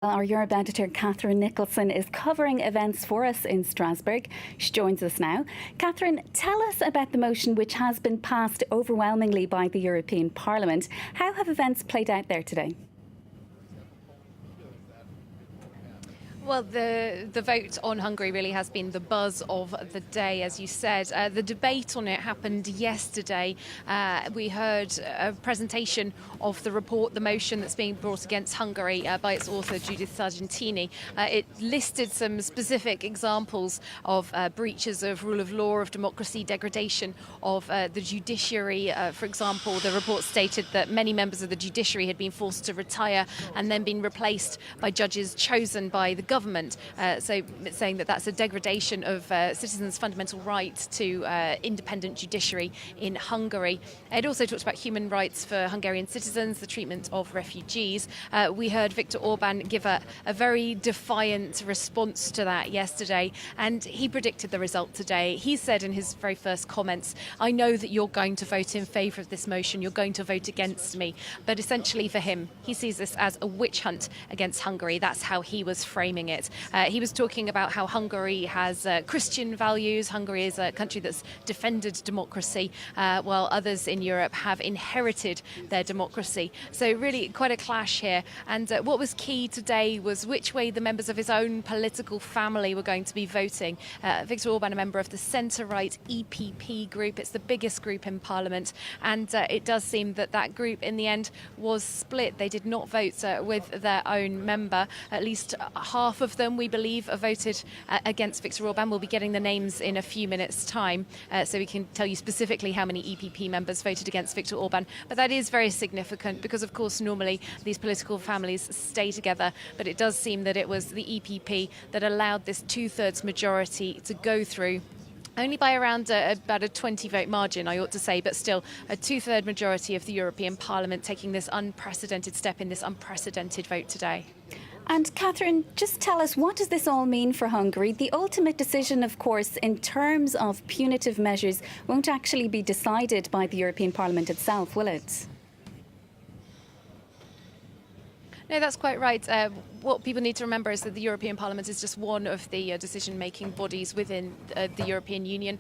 Our Europe editor Catherine Nicholson is covering events for us in Strasbourg. She joins us now. Catherine, tell us about the motion which has been passed overwhelmingly by the European Parliament. How have events played out there today? Well, the vote on Hungary really has been the buzz of the day, as you said. The debate on it happened yesterday. We heard a presentation of the report, the motion that's being brought against Hungary by its author, Judith Sargentini. It listed some specific examples of breaches of rule of law, of democracy, degradation of the judiciary. For example, the report stated that many members of the judiciary had been forced to retire and then been replaced by judges chosen by the government, so saying that that's a degradation of citizens' fundamental right to independent judiciary in Hungary. It also talked about human rights for Hungarian citizens, the treatment of refugees. We heard Viktor Orban give a very defiant response to that yesterday, and he predicted the result today. He said in his very first comments, "I know that you're going to vote in favour of this motion, you're going to vote against me." But essentially for him, he sees this as a witch hunt against Hungary. That's how he was framing it. He was talking about how Hungary has Christian values. Hungary is a country that's defended democracy, while others in Europe have inherited their democracy. So really quite a clash here. And what was key today was which way the members of his own political family were going to be voting. Viktor Orban, a member of the centre-right EPP group. It's the biggest group in Parliament. And it does seem that that group in the end was split. They did not vote with their own member. At least half of them, we believe, are voted against Viktor Orban. We'll be getting the names in a few minutes' time, so we can tell you specifically how many EPP members voted against Viktor Orban. But that is very significant because, of course, normally these political families stay together. But it does seem that it was the EPP that allowed this two-thirds majority to go through. Only by around about a 20-vote margin, I ought to say, but still a two-third majority of the European Parliament taking this unprecedented step in this unprecedented vote today. And Catherine, just tell us, what does this all mean for Hungary? The ultimate decision, of course, in terms of punitive measures, won't actually be decided by the European Parliament itself, will it? No, that's quite right. What people need to remember is that the European Parliament is just one of the decision-making bodies within the European Union.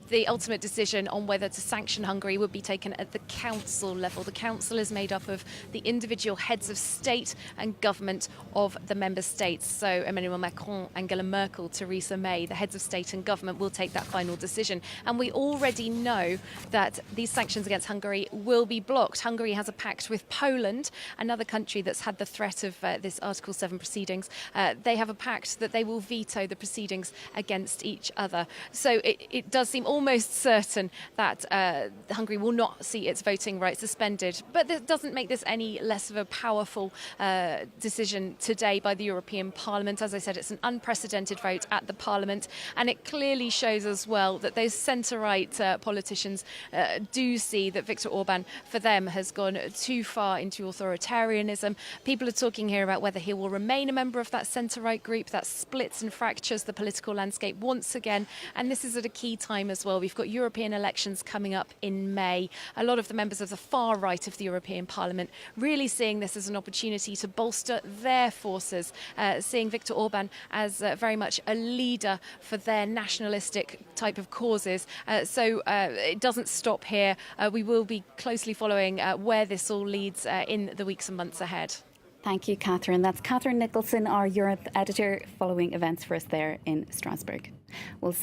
The ultimate decision on whether to sanction Hungary would be taken at the council level. The council is made up of the individual heads of state and government of the member states. So Emmanuel Macron, Angela Merkel, Theresa May, the heads of state and government will take that final decision. And we already know that these sanctions against Hungary will be blocked. Hungary has a pact with Poland, another country that's had the threat of this Article 7 proceedings. They have a pact that they will veto the proceedings against each other. So it does seem almost certain that Hungary will not see its voting rights suspended. But that doesn't make this any less of a powerful decision today by the European Parliament. As I said, it's an unprecedented vote at the Parliament, and it clearly shows as well that those centre-right politicians do see that Viktor Orban, for them, has gone too far into authoritarianism. People are talking here about whether he will remain a member of that centre-right group that splits and fractures the political landscape once again. And this is at a key time as well. We've got European elections coming up in May. A lot of the members of the far right of the European Parliament really seeing this as an opportunity to bolster their forces, seeing Viktor Orban as very much a leader for their nationalistic type of causes. So it doesn't stop here. We will be closely following where this all leads in the weeks and months ahead. Thank you, Catherine. That's Catherine Nicholson, our Europe editor, following events for us there in Strasbourg. We'll